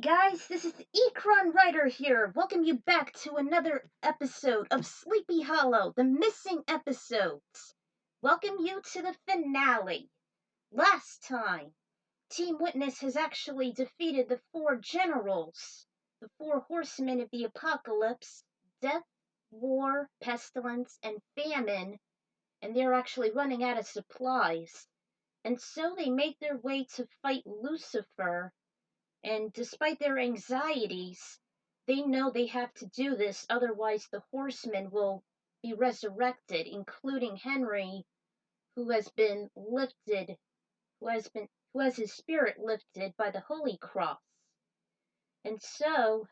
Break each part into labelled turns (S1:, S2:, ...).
S1: Hey guys, this is Ekron Writer here. Welcome you back to another episode of Sleepy Hollow, the missing episodes. Welcome you to the finale. Last time, Team Witness has actually defeated the four generals, the four horsemen of the apocalypse, death, war, pestilence, and famine, and they're actually running out of supplies. And so they make their way to fight Lucifer. And despite their anxieties, they know they have to do this, otherwise the horsemen will be resurrected, including Henry, who has been lifted, who has his spirit lifted by the Holy Cross. And so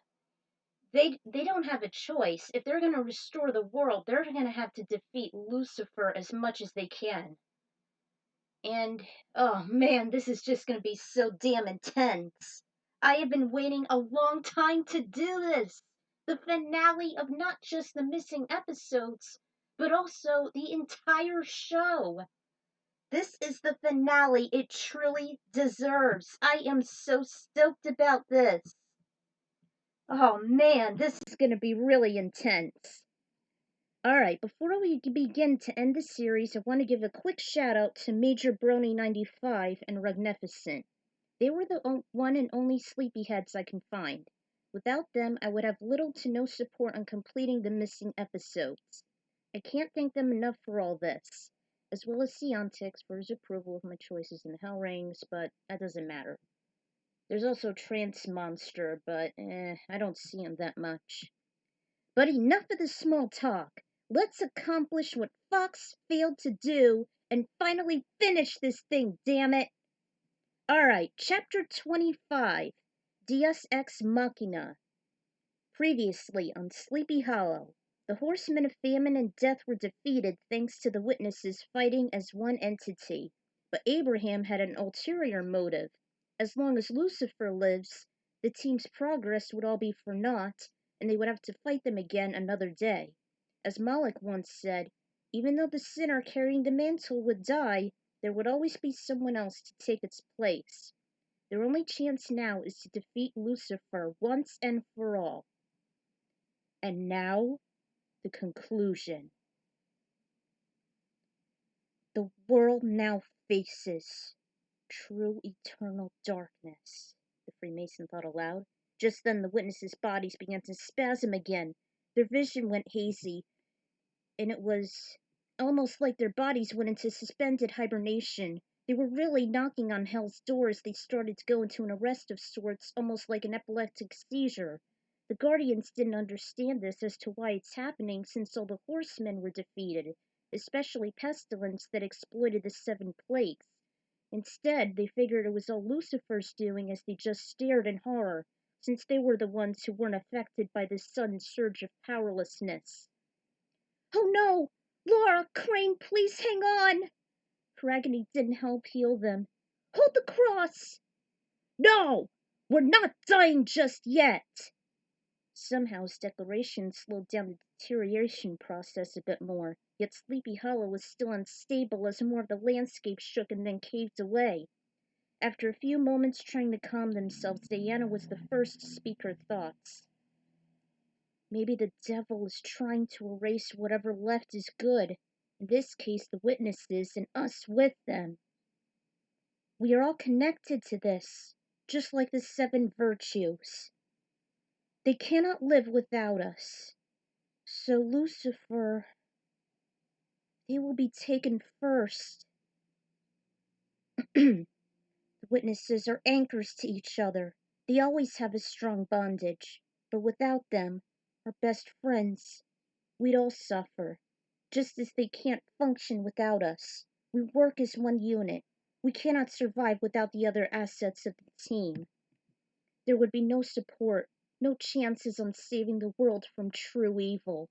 S1: they don't have a choice. If they're going to restore the world, they're going to have to defeat Lucifer as much as they can. And oh man, this is just going to be so damn intense. I have been waiting a long time to do this. The finale of not just the missing episodes, but also the entire show. This is the finale it truly deserves. I am so stoked about this. Oh man, this is going to be really intense. Alright, before we begin to end the series, I want to give a quick shout out to Major Brony95 and Rugnificent. They were the one and only sleepyheads I can find. Without them, I would have little to no support on completing the missing episodes. I can't thank them enough for all this, as well as Seontix for his approval of my choices in the Hell Rings, but that doesn't matter. There's also Trance Monster, but I don't see him that much. But enough of the small talk. Let's accomplish what Fox failed to do and finally finish this thing, damn it! Alright, Chapter 25, Deus Ex Machina. Previously on Sleepy Hollow, the Horsemen of Famine and Death were defeated thanks to the witnesses fighting as one entity. But Abraham had an ulterior motive. As long as Lucifer lives, the team's progress would all be for naught, and they would have to fight them again another day. As Moloch once said, even though the sinner carrying the mantle would die, there would always be someone else to take its place. Their only chance now is to defeat Lucifer once and for all. And now, the conclusion. The world now faces true eternal darkness, the Freemason thought aloud. Just then the witnesses' bodies began to spasm again. Their vision went hazy, and it was almost like their bodies went into suspended hibernation. They were really knocking on hell's door as they started to go into an arrest of sorts, almost like an epileptic seizure. The Guardians didn't understand this as to why it's happening, since all the horsemen were defeated, especially Pestilence that exploited the 7 plagues. Instead, they figured it was all Lucifer's doing as they just stared in horror, since they were the ones who weren't affected by this sudden surge of powerlessness. Oh no! Laura, Crane, please hang on! Her agony didn't help heal them. Hold the cross! No! We're not dying just yet! Somehow his declaration slowed down the deterioration process a bit more, yet Sleepy Hollow was still unstable as more of the landscape shook and then caved away. After a few moments trying to calm themselves, Diana was the first to speak her thoughts. Maybe the devil is trying to erase whatever left is good, in this case the witnesses and us with them. We are all connected to this, just like the 7 virtues. They cannot live without us. So Lucifer, they will be taken first. The witnesses are anchors to each other. They always have a strong bondage, but without them, our best friends, we'd all suffer, just as they can't function without us. We work as one unit. We cannot survive without the other assets of the team. There would be no support, no chances on saving the world from true evil.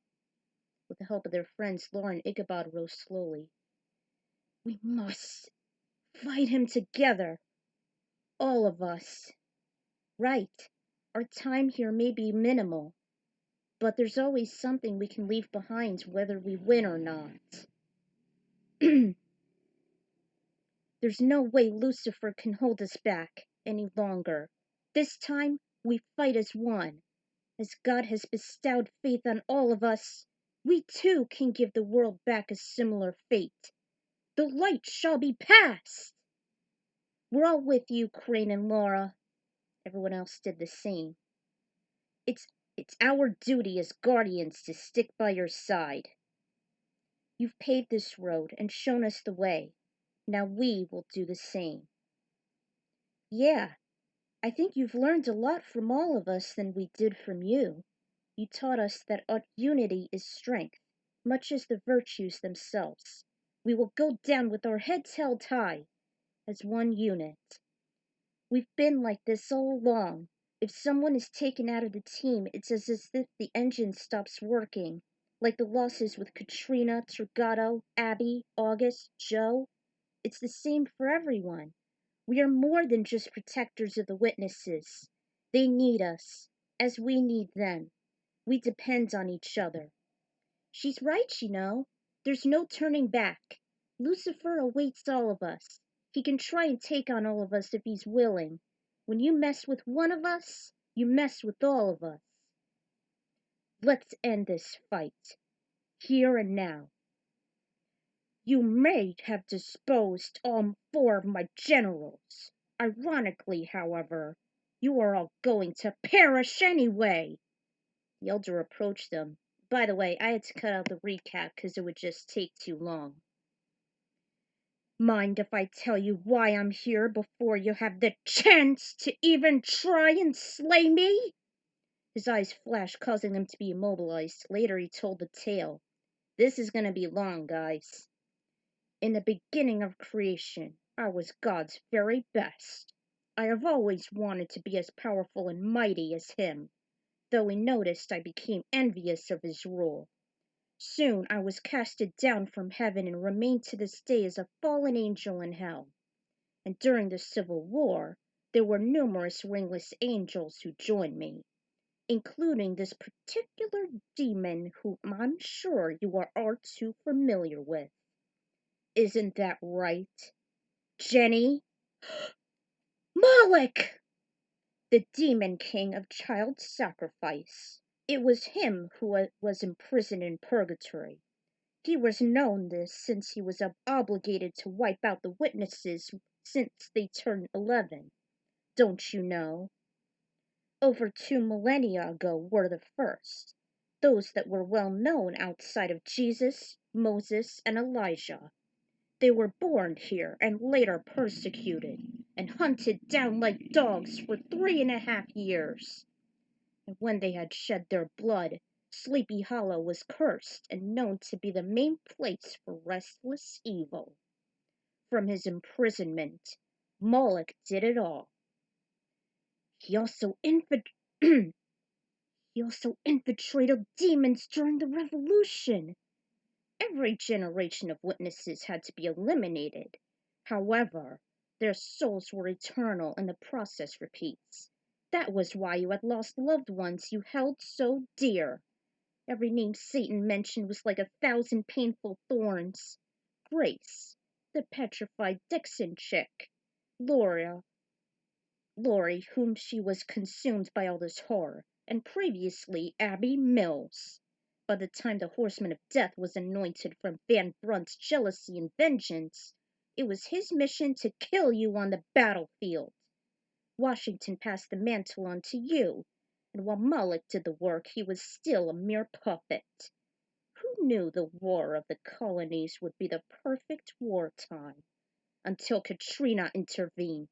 S1: With the help of their friends, Laura and Ichabod rose slowly. We must fight him together. All of us. Right. Our time here may be minimal, but there's always something we can leave behind whether we win or not. There's no way Lucifer can hold us back any longer. This time, we fight as one. As God has bestowed faith on all of us, we too can give the world back a similar fate. The light shall be passed! We're all with you, Crane and Laura. Everyone else did the same. It's our duty as guardians to stick by your side. You've paved this road and shown us the way. Now we will do the same. Yeah, I think you've learned a lot from all of us than we did from you. You taught us that our unity is strength, much as the virtues themselves. We will go down with our heads held high, as one unit. We've been like this all along. If someone is taken out of the team, it's as if the engine stops working. Like the losses with Katrina, Turgato, Abby, August, Joe. It's the same for everyone. We are more than just protectors of the witnesses. They need us, as we need them. We depend on each other. She's right, you know. There's no turning back. Lucifer awaits all of us. He can try and take on all of us if he's willing. When you mess with one of us, you mess with all of us. Let's end this fight, here and now. You may have disposed all 4 of my generals. Ironically, however, you are all going to perish anyway. The elder approached them. By the way, I had to cut out the recap because it would just take too long. Mind if I tell you why I'm here before you have the chance to even try and slay me? His eyes flashed, causing them to be immobilized. Later he told the tale. This is gonna be long, guys. In the beginning of creation, I was God's very best. I have always wanted to be as powerful and mighty as him, though he noticed I became envious of his rule. Soon I was casted down from heaven and remain to this day as a fallen angel in hell. And during the Civil War, there were numerous wingless angels who joined me, including this particular demon whom I'm sure you are all too familiar with. Isn't that right, Jenny? Moloch! The demon king of child sacrifice. It was him who was imprisoned in purgatory. He was known this since he was obligated to wipe out the witnesses since they turned 11. Don't you know? Over 2 millennia ago were the first, those that were well known outside of Jesus, Moses, and Elijah. They were born here and later persecuted and hunted down like dogs for 3.5 years. And when they had shed their blood, Sleepy Hollow was cursed and known to be the main place for restless evil. From his imprisonment, Moloch did it all. He also infiltrated demons during the revolution. Every generation of witnesses had to be eliminated. However, their souls were eternal and the process repeats. That was why you had lost loved ones you held so dear. Every name Satan mentioned was like 1,000 painful thorns. Grace, the petrified Dixon chick. Lori, whom she was consumed by all this horror, and previously Abby Mills. By the time the Horseman of Death was anointed from Van Brunt's jealousy and vengeance, it was his mission to kill you on the battlefield. Washington passed the mantle on to you, and while Moloch did the work, he was still a mere puppet. Who knew the War of the Colonies would be the perfect wartime? Until Katrina intervened.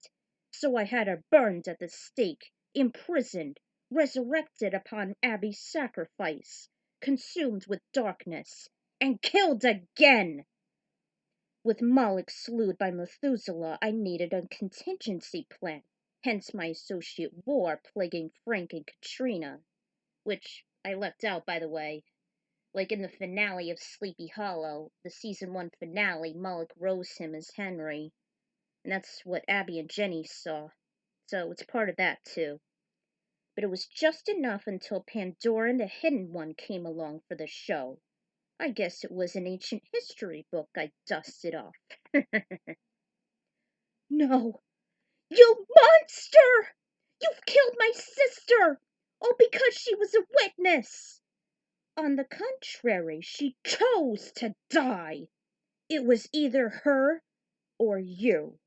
S1: So I had her burned at the stake, imprisoned, resurrected upon Abby's sacrifice, consumed with darkness, and killed again. With Moloch slewed by Methuselah, I needed a contingency plan, hence my associate war plaguing Frank and Katrina, which I left out, by the way. Like in the finale of Sleepy Hollow, the season 1 finale, Moloch rose him as Henry. And that's what Abby and Jenny saw. So it's part of that too. But it was just enough until Pandora and the Hidden One came along for the show. I guess it was an ancient history book I dusted off. No, you monster! You've killed my sister! All because she was a witness! On the contrary, she chose to die. It was either her or you.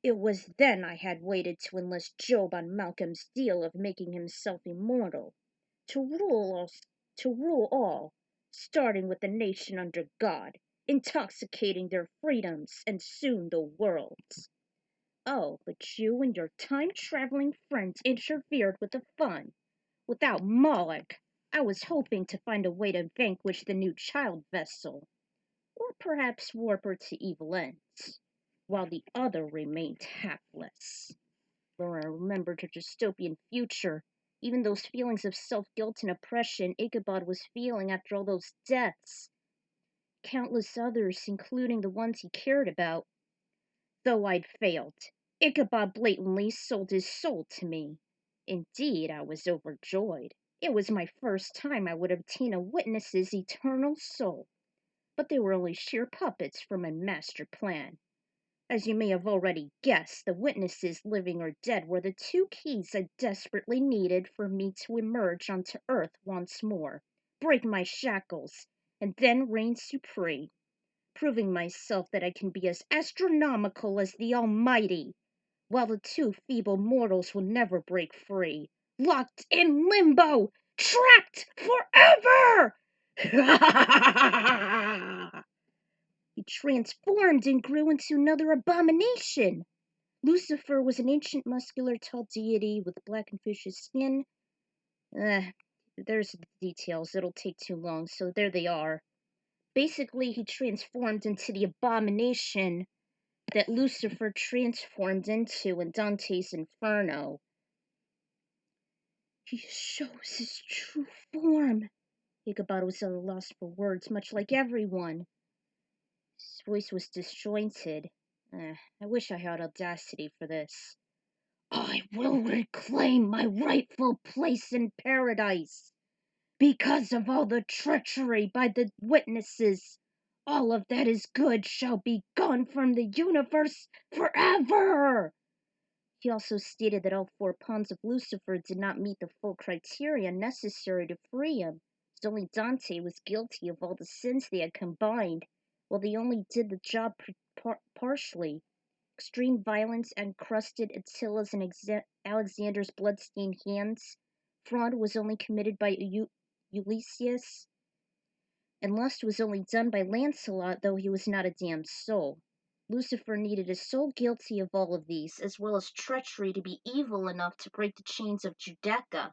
S1: It was then I had waited to enlist Job on Malcolm's deal of making himself immortal, to rule all, starting with the nation under God, intoxicating their freedoms and soon the world's. Oh, but you and your time-traveling friends interfered with the fun. Without Moloch, I was hoping to find a way to vanquish the new child vessel, or perhaps warp her to evil ends, while the other remained hapless. Laura remembered her dystopian future, even those feelings of self-guilt and oppression Ichabod was feeling after all those deaths. Countless others, including the ones he cared about. Though I'd failed, Ichabod blatantly sold his soul to me. Indeed, I was overjoyed. It was my first time I would obtain a witness's eternal soul. But they were only sheer puppets for my master plan. As you may have already guessed, the witnesses, living or dead, were the two keys I desperately needed for me to emerge onto Earth once more, break my shackles, and then reign supreme, proving myself that I can be as astronomical as the Almighty, while the two feeble mortals will never break free, locked in limbo, trapped forever! He transformed and grew into another abomination. Lucifer was an ancient muscular tall deity with black and fishy skin. There's the details, it'll take too long, so there they are. Basically, he transformed into the abomination that Lucifer transformed into in Dante's Inferno. He shows his true form. Ichabod was at a loss for words, much like everyone. His voice was disjointed. I wish I had audacity for this. I will reclaim my rightful place in paradise. Because of all the treachery by the witnesses, all of that is good shall be gone from the universe forever. He also stated that all 4 pawns of Lucifer did not meet the full criteria necessary to free him, as only Dante was guilty of all the sins they had combined, while they only did the job partially. Extreme violence encrusted Attila's and Alexander's blood-stained hands. Fraud was only committed by Ulysses, and lust was only done by Lancelot, though he was not a damned soul. Lucifer needed a soul guilty of all of these, as well as treachery, to be evil enough to break the chains of Judaca.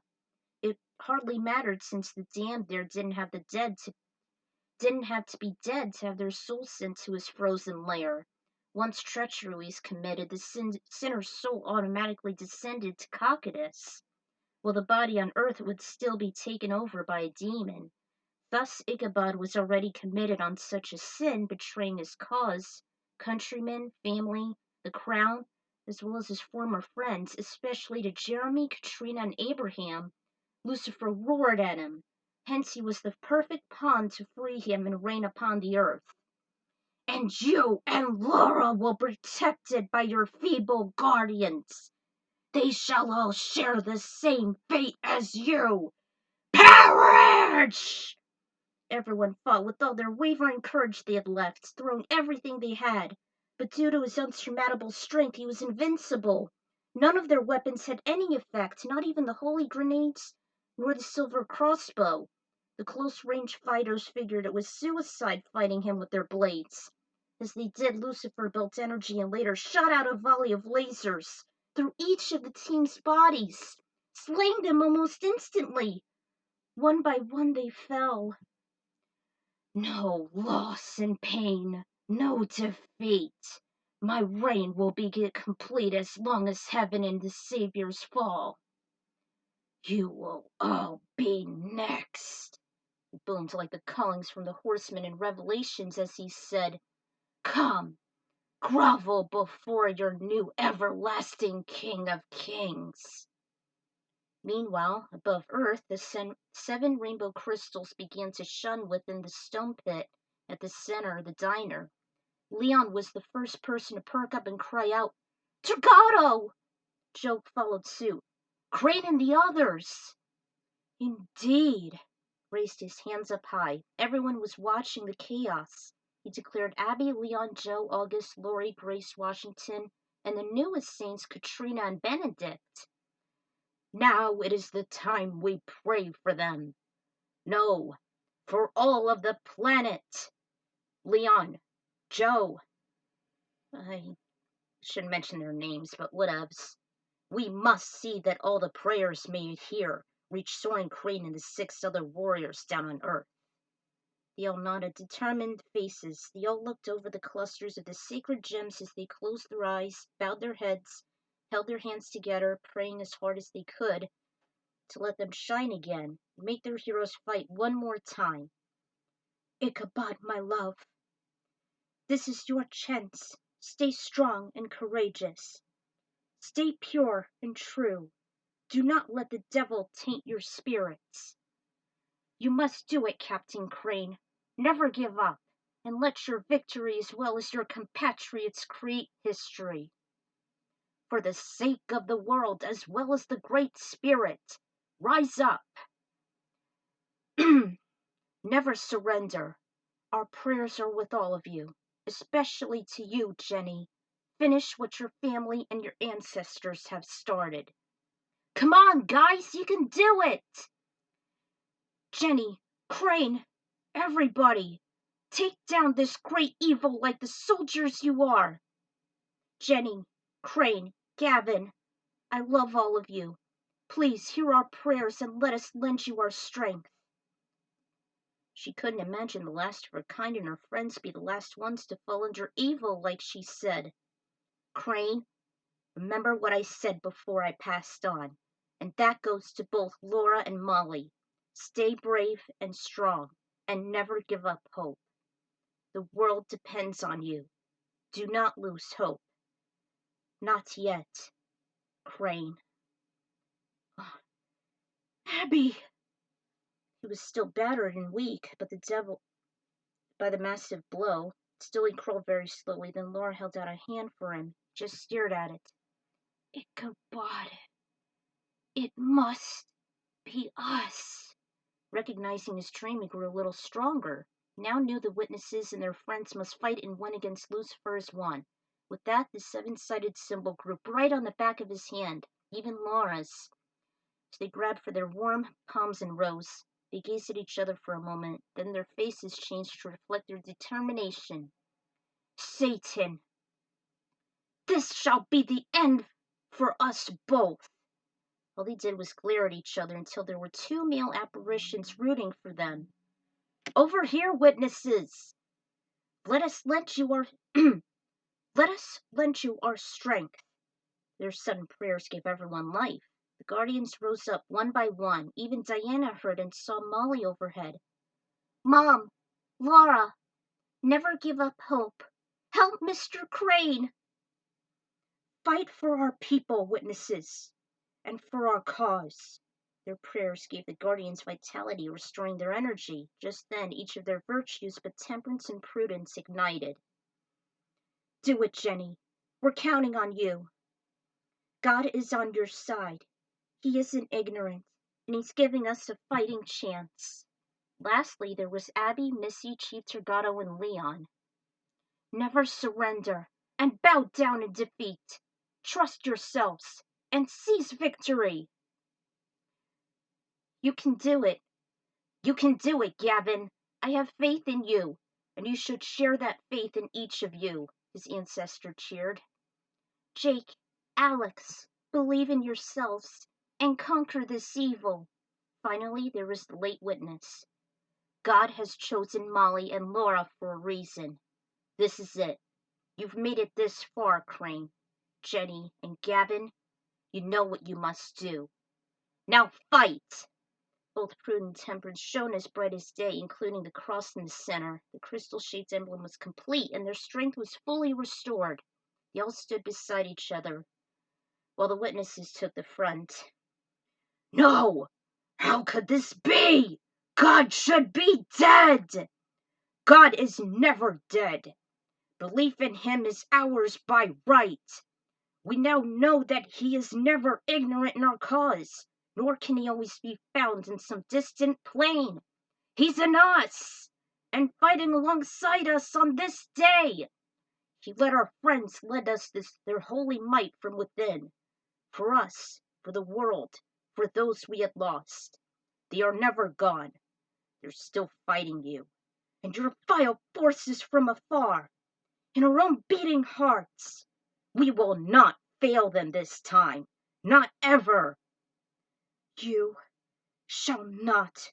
S1: It hardly mattered, since the damned there didn't have to be dead to have their souls sent to his frozen lair. Once treachery was committed, the sinner's soul automatically descended to Cocytus, while the body on earth would still be taken over by a demon. Thus Ichabod was already committed on such a sin, betraying his cause, countrymen, family, the crown, as well as his former friends, especially to Jeremy, Katrina, and Abraham. Lucifer roared at him. Hence he was the perfect pawn to free him and reign upon the earth. And you and Laura will be protected by your feeble guardians. They shall all share the same fate as you. Perish! Everyone fought with all their wavering courage they had left, throwing everything they had. But due to his unsurmountable strength, he was invincible. None of their weapons had any effect, not even the holy grenades, nor the silver crossbow. The close-range fighters figured it was suicide fighting him with their blades. As they did, Lucifer built energy and later shot out a volley of lasers through each of the team's bodies, slaying them almost instantly. One by one they fell. No loss and pain, no defeat. My reign will be complete as long as heaven and the Savior's fall. You will all be next. It boomed like the callings from the Horsemen in Revelations as he said, Come, grovel before your new everlasting King of Kings. Meanwhile, above Earth, the 7 rainbow crystals began to shine within the stone pit at the center of the diner. Leon was the first person to perk up and cry out, Trigato! Joe followed suit. Crane and the others. Indeed. Raised his hands up high. Everyone was watching the chaos. He declared Abby, Leon, Joe, August, Lori, Grace, Washington, and the newest saints, Katrina and Benedict. Now it is the time we pray for them. No, for all of the planet. Leon, Joe. I shouldn't mention their names, but whatevs. We must see that all the prayers made here reach Soren Crane and the 6 other warriors down on Earth. They all nodded determined faces. They all looked over the clusters of the sacred gems as they closed their eyes, bowed their heads, held their hands together, praying as hard as they could to let them shine again, and make their heroes fight one more time. Ichabod, my love, this is your chance. Stay strong and courageous. Stay pure and true. Do not let the devil taint your spirits. You must do it, Captain Crane. Never give up, and let your victory as well as your compatriots create history. For the sake of the world as well as the Great Spirit, rise up. Never surrender. Our prayers are with all of you, especially to you, Jenny. Finish what your family and your ancestors have started. Come on, guys, you can do it! Jenny, Crane, everybody, take down this great evil like the soldiers you are. Jenny, Crane, Gavin, I love all of you. Please hear our prayers and let us lend you our strength. She couldn't imagine the last of her kind and her friends be the last ones to fall under evil, like she said. Crane, remember what I said before I passed on, and that goes to both Laura and Molly. Stay brave and strong, and never give up hope. The world depends on you. Do not lose hope. Not yet, Crane. Oh, Abby! He was still battered and weak, but the devil, by the massive blow, still he crawled very slowly. Then Laura held out a hand for him, just stared at it. Ichabod, it must be us. Recognizing his dream, he grew a little stronger. Now knew the witnesses and their friends must fight in one against Lucifer as one. With that, the 7-sided symbol grew bright on the back of his hand, even Laura's. As they grabbed for their warm palms and rose, they gazed at each other for a moment, then their faces changed to reflect their determination. Satan! This shall be the end for us both! All they did was glare at each other until there were 2 male apparitions rooting for them. Over here, witnesses! Let us lend you our strength. Their sudden prayers gave everyone life. The guardians rose up one by one. Even Diana heard and saw Molly overhead. Mom, Laura, never give up hope. Help Mr. Crane. Fight for our people, witnesses, and for our cause. Their prayers gave the guardians vitality, restoring their energy. Just then, each of their virtues, but temperance and prudence, ignited. Do it, Jenny. We're counting on you. God is on your side. He isn't ignorant, and he's giving us a fighting chance. Lastly, there was Abby, Missy, Chief Torgato, and Leon. Never surrender, and bow down in defeat. Trust yourselves, and seize victory. You can do it. You can do it, Gavin. I have faith in you, and you should share that faith in each of you, his ancestor cheered. Jake, Alex, believe in yourselves, and conquer this evil. Finally, there was the late witness. God has chosen Molly and Laura for a reason. This is it. You've made it this far, Crane. Jenny and Gavin, you know what you must do. Now fight! Both Prudence and Temperance shone as bright as day, including the cross in the center. The crystal-shaped emblem was complete, and their strength was fully restored. They all stood beside each other, while the witnesses took the front. No! How could this be? God should be dead! God is never dead. Belief in him is ours by right. We now know that he is never ignorant in our cause, nor can he always be found in some distant plain. He's in us, and fighting alongside us on this day. He let our friends lend us their holy might from within. For us, for the world, for those we had lost. They are never gone. They're still fighting you. And your vile forces from afar. In our own beating hearts. We will not fail them this time. Not ever. You shall not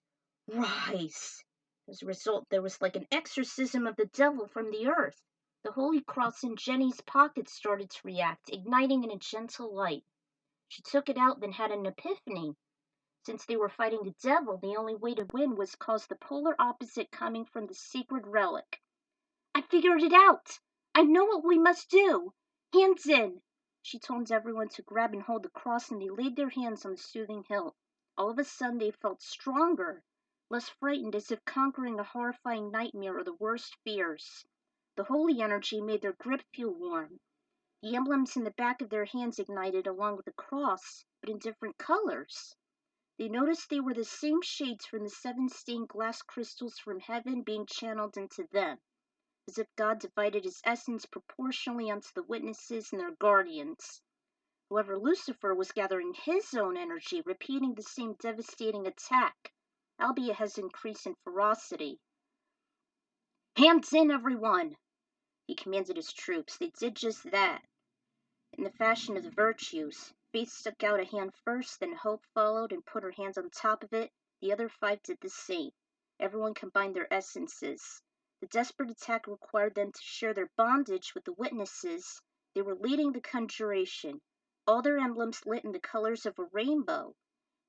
S1: rise. As a result, there was like an exorcism of the devil from the earth. The Holy Cross in Jenny's pocket started to react, igniting in a gentle light. She took it out, then had an epiphany. Since they were fighting the devil, the only way to win was cause the polar opposite coming from the sacred relic. I figured it out! I know what we must do! Hands in! She told everyone to grab and hold the cross, and they laid their hands on the soothing hilt. All of a sudden they felt stronger, less frightened, as if conquering a horrifying nightmare or the worst fears. The holy energy made their grip feel warm. The emblems in the back of their hands ignited along with the cross, but in different colors. They noticed they were the same shades from the 7 stained glass crystals from heaven being channeled into them, as if God divided his essence proportionally onto the witnesses and their guardians. However, Lucifer was gathering his own energy, repeating the same devastating attack, albeit has increased in ferocity. Hands in, everyone! He commanded his troops. They did just that. In the fashion of the virtues, Faith stuck out a hand first, then Hope followed and put her hands on top of it. The other 5 did the same. Everyone combined their essences. The desperate attack required them to share their bondage with the witnesses. They were leading the conjuration. All their emblems lit in the colors of a rainbow.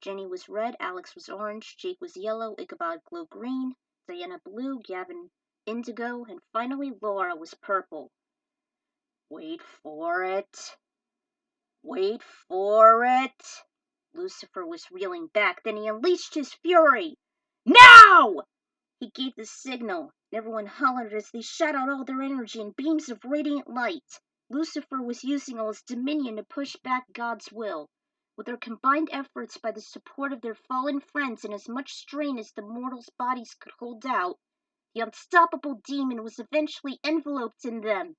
S1: Jenny was red, Alex was orange, Jake was yellow, Ichabod glowed green, Diana blue, Gavin indigo, and finally Laura was purple. Wait for it. Wait for it. Lucifer was reeling back, then he unleashed his fury. Now! He gave the signal, and everyone hollered as they shot out all their energy in beams of radiant light. Lucifer was using all his dominion to push back God's will. With their combined efforts, by the support of their fallen friends and as much strain as the mortals' bodies could hold out, the unstoppable demon was eventually enveloped in them.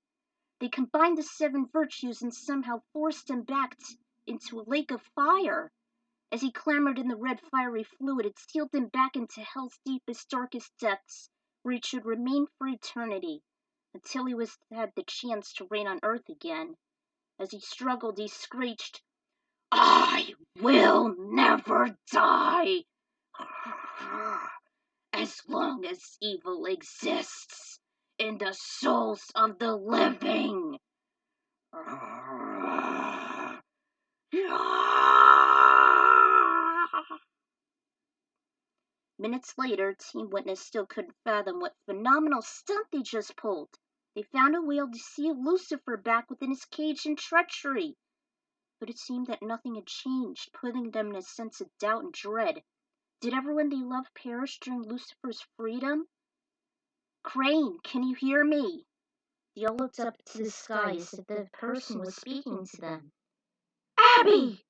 S1: They combined the 7 virtues and somehow forced him back into a lake of fire. As he clambered in the red fiery fluid, it sealed him back into hell's deepest, darkest depths, where he should remain for eternity, until he had the chance to reign on earth again. As he struggled, he screeched, I will never die! As long as evil exists in the souls of the living. Minutes later, Team Witness still couldn't fathom what phenomenal stunt they just pulled. They found a way to seal Lucifer back within his cage in treachery. But it seemed that nothing had changed, putting them in a sense of doubt and dread. Did everyone they loved perish during Lucifer's freedom? Crane, can you hear me? They all looked up to the sky as if the person was speaking to them. Abby!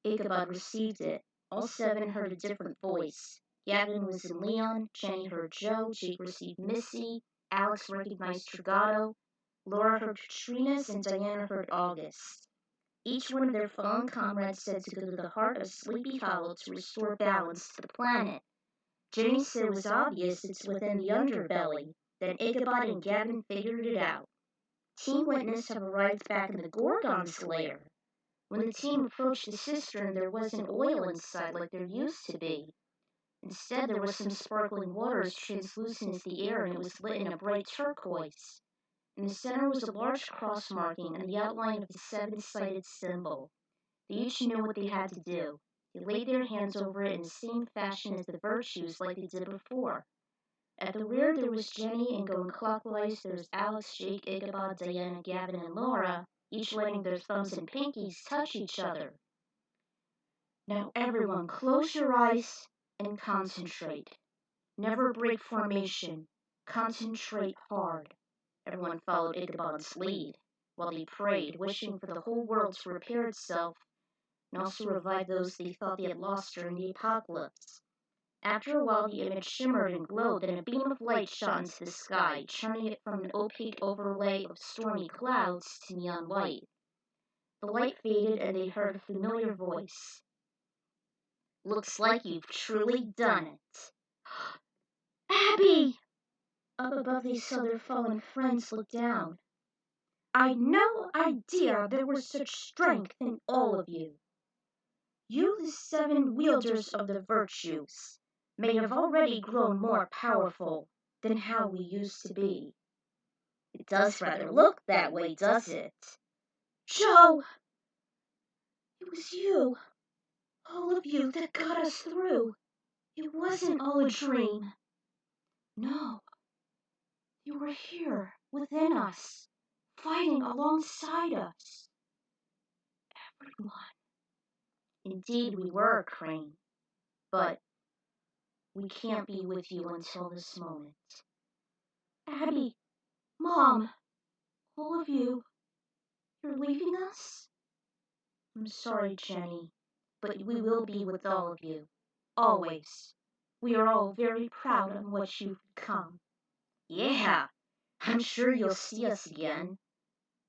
S1: Ichabod received it. All 7 heard a different voice. Gavin was in Leon, Jenny heard Joe, Jake received Missy, Alex recognized Trigado, Laura heard Katrina's, and Diana heard August. Each one of their fallen comrades said to go to the heart of Sleepy Hollow to restore balance to the planet. Jenny said it was obvious it's within the underbelly. Then Ichabod and Gavin figured it out. Team Witness have arrived back in the Gorgon's lair. When the team approached the cistern, there wasn't oil inside like there used to be. Instead, there was some sparkling water as translucent as the air, and it was lit in a bright turquoise. In the center was a large cross marking and the outline of the 7-sided symbol. They each knew what they had to do. They laid their hands over it in the same fashion as the virtues like they did before. At the rear there was Jenny, and going clockwise there was Alex, Jake, Ichabod, Diana, Gavin, and Laura, each letting their thumbs and pinkies touch each other. Now everyone close your eyes and concentrate. Never break formation. Concentrate hard. Everyone followed Ichabod's lead. while they prayed, wishing for the whole world to repair itself and also revive those they thought they had lost during the apocalypse. After a while, the image shimmered and glowed, then a beam of light shot into the sky, turning it from an opaque overlay of stormy clouds to neon white. The light faded, and they heard a familiar voice. "Looks like you've truly done it." "Abby!" Up above, they saw their fallen friends look down. "I'd no idea there was such strength in all of you. You, the seven wielders of the virtues, may have already grown more powerful than how we used to be." "It does rather look that way, does it?" "Joe! It was you, all of you, that got us through. It wasn't all a dream. No, you were here, within us, fighting alongside us. Everyone." "Indeed we were, Crane. But we can't be with you until this moment." "Abby, Mom, all of you, you're leaving us?" "I'm sorry, Jenny, but we will be with all of you. Always. We are all very proud of what you've become." "Yeah, I'm sure you'll see us again.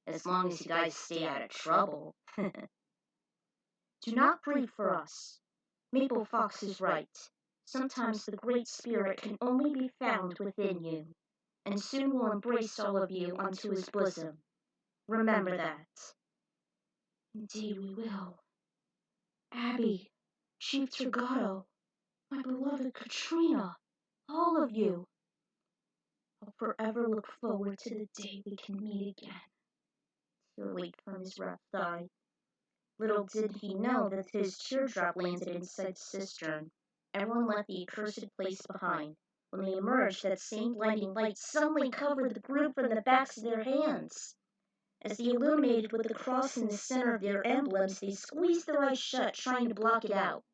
S1: As long as you guys stay out of trouble." "Do not grieve for us. Maple Fox is right. Sometimes the Great Spirit can only be found within you, and soon will embrace all of you onto his bosom. Remember that." "Indeed we will. Abby, Chief Torgato, my beloved Katrina, all of you. I'll forever look forward to the day we can meet again." Tear leaked from his rough thigh. Little did he know that his teardrop landed inside the cistern. Everyone left the accursed place behind. When they emerged, that same blinding light suddenly covered the group from the backs of their hands. As they illuminated with the cross in the center of their emblems, they squeezed their eyes shut, trying to block it out.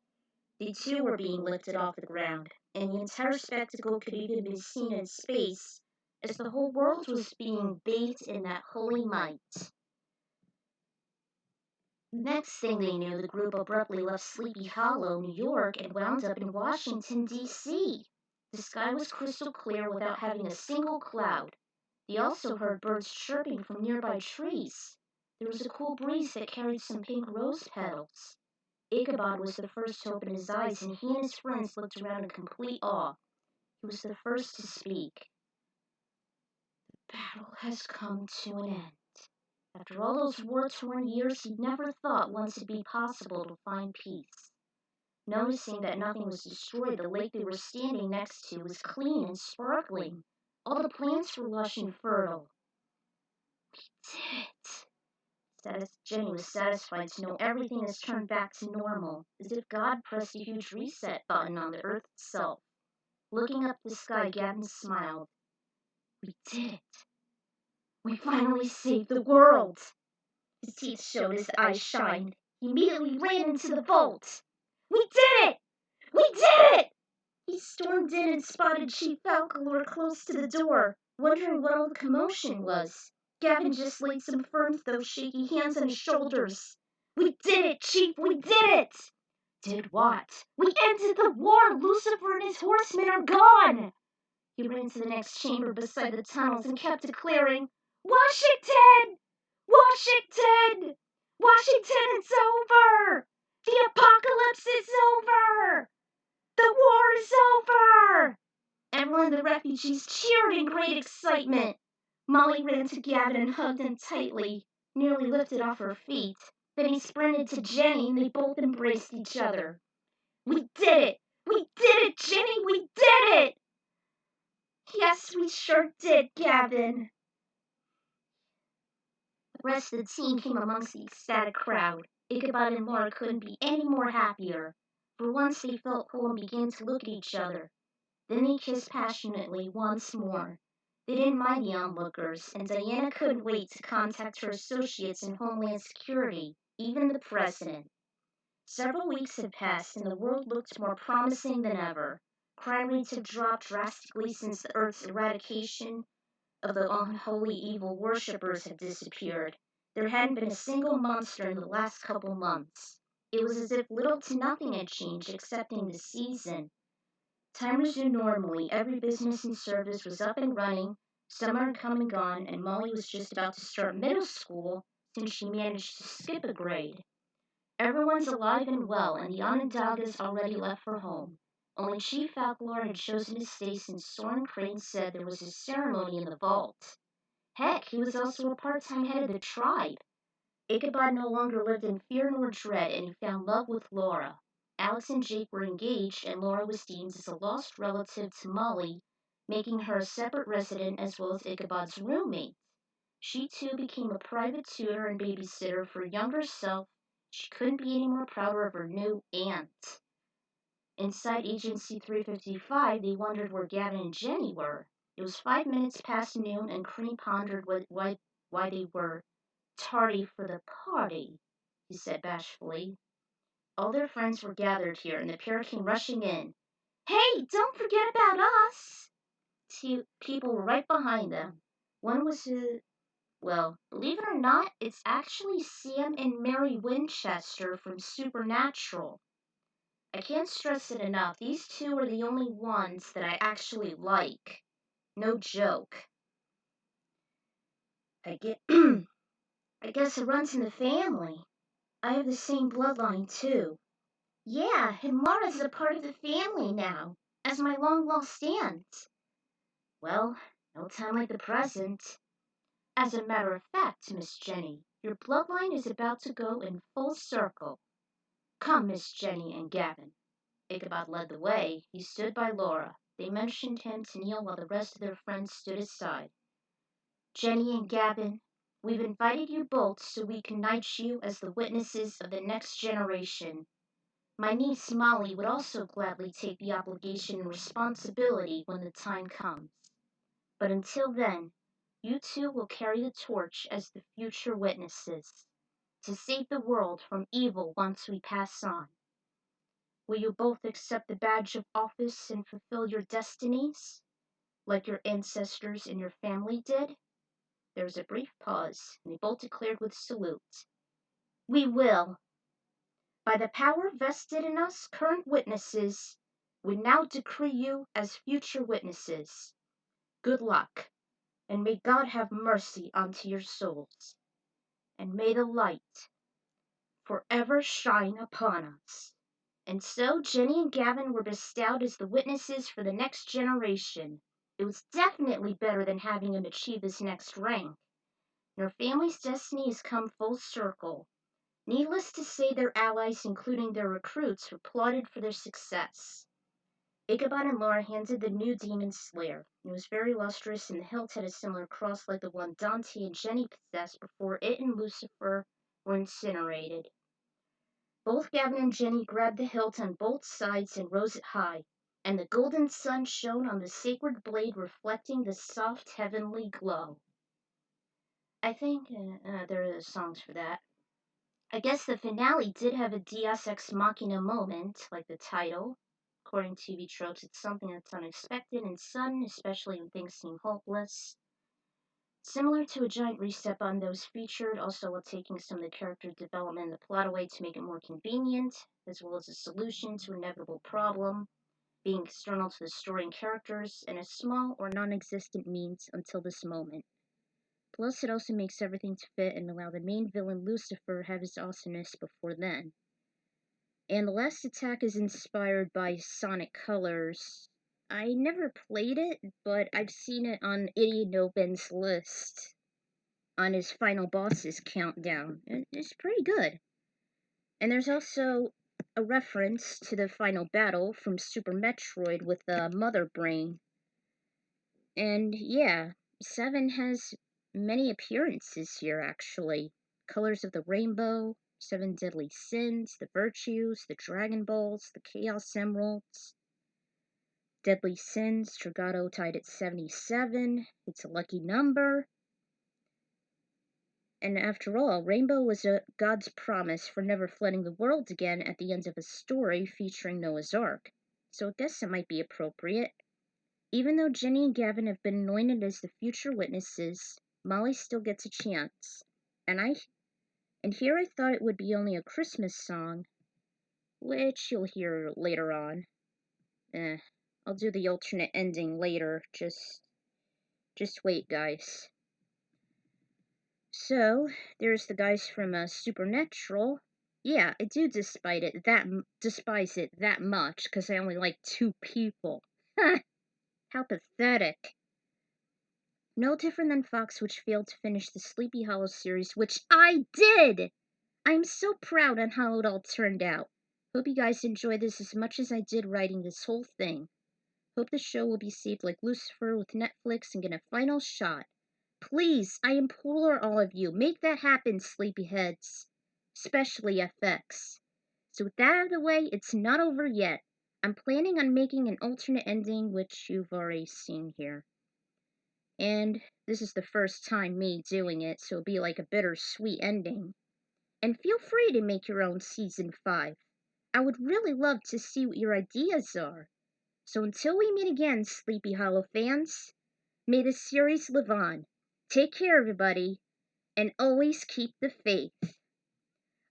S1: They too were being lifted off the ground, and the entire spectacle could even be seen in space, as the whole world was being bathed in that holy light. Next thing they knew, the group abruptly left Sleepy Hollow, New York, and wound up in Washington, D.C. The sky was crystal clear without having a single cloud. They also heard birds chirping from nearby trees. There was a cool breeze that carried some pink rose petals. Ichabod was the first to open his eyes, and he and his friends looked around in complete awe. He was the first to speak. "The battle has come to an end. After all those war-torn years, he'd never thought once it'd be possible to find peace." Noticing that nothing was destroyed, the lake they were standing next to was clean and sparkling. All the plants were lush and fertile. "We did it." Jenny was satisfied to know everything has turned back to normal, as if God pressed a huge reset button on the earth itself. Looking up the sky, Gavin smiled. "We did it. We finally saved the world." His teeth showed, his eyes shined. He immediately ran into the vault. "We did it! We did it!" He stormed in and spotted Chief Falcalor close to the door, wondering what all the commotion was. Gavin just laid some firm, though shaky hands on his shoulders. "We did it, Chief! We did it!" "Did what?" "We ended the war! Lucifer and his horsemen are gone!" He ran to the next chamber beside the tunnels and kept declaring, "Washington! Washington! Washington, it's over! The apocalypse is over! The war is over!" Everyone in the refugees cheered in great excitement. Molly ran to Gavin and hugged him tightly, nearly lifted off her feet. Then he sprinted to Jenny and they both embraced each other. "We did it! We did it, Jenny! We did it!" "Yes, we sure did, Gavin." The rest of the team came amongst the ecstatic crowd. Ichabod and Laura couldn't be any more happier. For once they felt cool and began to look at each other. Then they kissed passionately once more. They didn't mind the onlookers, and Diana couldn't wait to contact her associates in Homeland Security, even the President. Several weeks had passed, and the world looked more promising than ever. Crime rates had dropped drastically since the Earth's eradication. of the unholy evil worshippers had disappeared. There hadn't been a single monster in the last couple months. It was as if little to nothing had changed excepting the season. Time resumed normally, every business and service was up and running, summer had come and gone, and Molly was just about to start middle school since she managed to skip a grade. Everyone's alive and well, and the Onondagas already left for home. Only Chief Falklor had chosen to stay since Soren Crane said there was a ceremony in the vault. Heck, he was also a part-time head of the tribe. Ichabod no longer lived in fear nor dread, and he found love with Laura. Alex and Jake were engaged, and Laura was deemed as a lost relative to Molly, making her a separate resident as well as Ichabod's roommate. She too became a private tutor and babysitter for a younger self. She couldn't be any more prouder of her new aunt. Inside Agency 355, they wondered where Gavin and Jenny were. It was 5 minutes past noon, and Cream pondered why they were tardy for the party, he said bashfully. All their friends were gathered here, and the pair came rushing in. Hey, don't forget about us! Two people were right behind them. One was well, believe it or not, it's actually Sam and Mary Winchester from Supernatural. I can't stress it enough, these two are the only ones that I actually like. No joke. I guess it runs in the family. I have the same bloodline, too. Yeah, and Laura's a part of the family now, as my long-lost aunt. Well, no time like the present. As a matter of fact, Miss Jenny, your bloodline is about to go in full circle. Come, Miss Jenny and Gavin. Ichabod led the way. He stood by Laura. They motioned him to kneel while the rest of their friends stood aside. Jenny and Gavin, we've invited you both so we can knight you as the witnesses of the next generation. My niece Molly would also gladly take the obligation and responsibility when the time comes. But until then, you two will carry the torch as the future witnesses, to save the world from evil once we pass on. Will you both accept the badge of office and fulfill your destinies, like your ancestors and your family did? There was a brief pause, and they both declared with salute, We will. By the power vested in us, current witnesses, we now decree you as future witnesses. Good luck, and may God have mercy unto your souls, and may the light forever shine upon us. And so Jenny and Gavin were bestowed as the witnesses for the next generation. It was definitely better than having them achieve this next rank. Their family's destiny has come full circle. Needless to say, their allies, including their recruits, applauded for their success. Ichabod and Laura handed the new demon slayer. It was very lustrous, and the hilt had a similar cross like the one Dante and Jenny possessed before it and Lucifer were incinerated. Both Gavin and Jenny grabbed the hilt on both sides and rose it high, and the golden sun shone on the sacred blade, reflecting the soft heavenly glow. I think there are songs for that. I guess the finale did have a Deus Ex Machina moment, like the title. According to TV tropes, it's something that's unexpected and sudden, especially when things seem hopeless. Similar to a giant reset button that was featured, also while taking some of the character development and the plot away to make it more convenient, as well as a solution to an inevitable problem, being external to the story and characters, and a small or non-existent means until this moment. Plus, it also makes everything to fit and allow the main villain Lucifer have his awesomeness before then. And the last attack is inspired by Sonic Colors. I never played it, but I've seen it on Idiot Noben's list on his final bosses countdown. It's pretty good. And there's also a reference to the final battle from Super Metroid with the Mother Brain. And yeah, 7 has many appearances here, actually. Colors of the Rainbow, 7 Deadly Sins, the Virtues, the Dragon Balls, the Chaos Emeralds. Deadly Sins, Tragato tied at 77. It's a lucky number. And after all, Rainbow was God's promise for never flooding the world again at the end of a story featuring Noah's Ark. So I guess it might be appropriate. Even though Jenny and Gavin have been anointed as the future witnesses, Molly still gets a chance. And here I thought it would be only a Christmas song, which you'll hear later on. I'll do the alternate ending later. Just wait, guys. So, there's the guys from Supernatural. Yeah, I do despise it that much, because I only like 2 people. How pathetic. No different than Fox, which failed to finish the Sleepy Hollow series, which I did! I'm so proud on how it all turned out. Hope you guys enjoyed this as much as I did writing this whole thing. Hope the show will be saved like Lucifer with Netflix and get a final shot. Please, I implore all of you, make that happen, sleepyheads. Especially FX. So with that out of the way, it's not over yet. I'm planning on making an alternate ending, which you've already seen here. And this is the first time me doing it, so it'll be like a bittersweet ending. And feel free to make your own Season 5. I would really love to see what your ideas are. So until we meet again, Sleepy Hollow fans, may the series live on. Take care, everybody, and always keep the faith.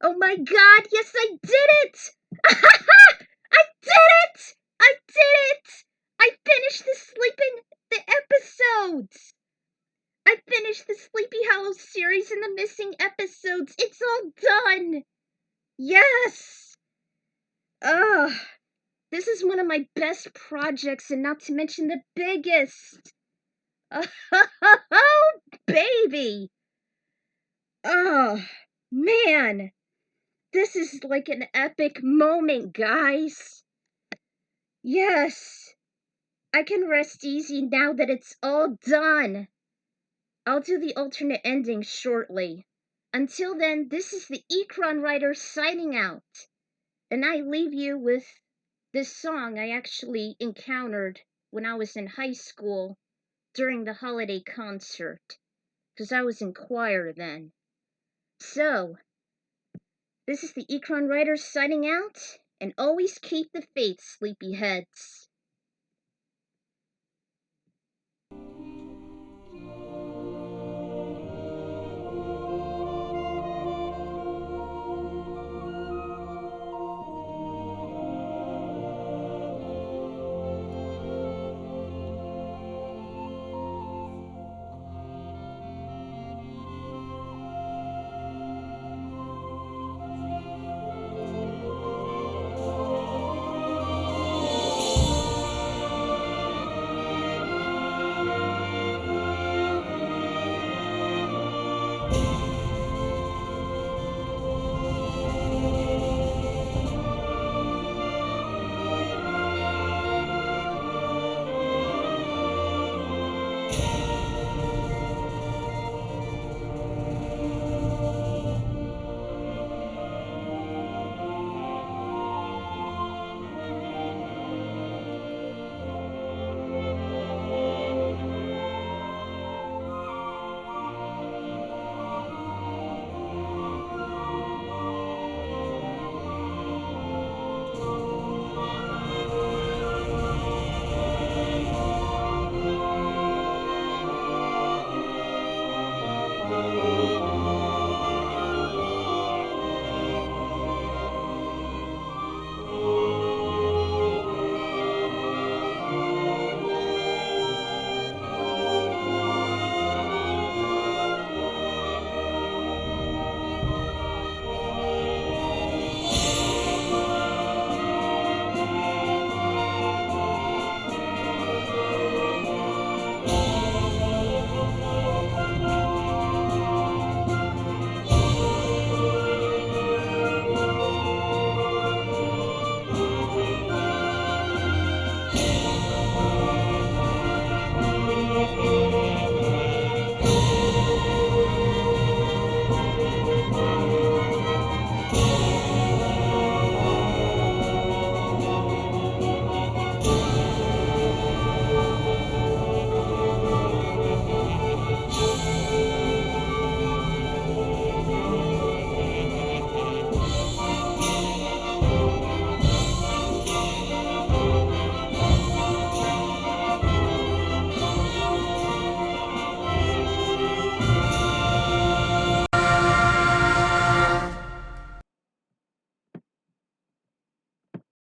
S1: Oh my god, yes I did it! I did it! I did it! I finished the episodes! I finished the Sleepy Hollow series and the missing episodes. It's all done! Yes! Ugh. This is one of my best projects, and not to mention the biggest. Oh, baby! Oh, man! This is like an epic moment, guys! Yes! I can rest easy now that it's all done. I'll do the alternate ending shortly. Until then, this is the Ecron writer signing out. And I leave you with this song I actually encountered when I was in high school during the holiday concert, because I was in choir then. So, this is the Ecron writer signing out, and always keep the faith, sleepyheads.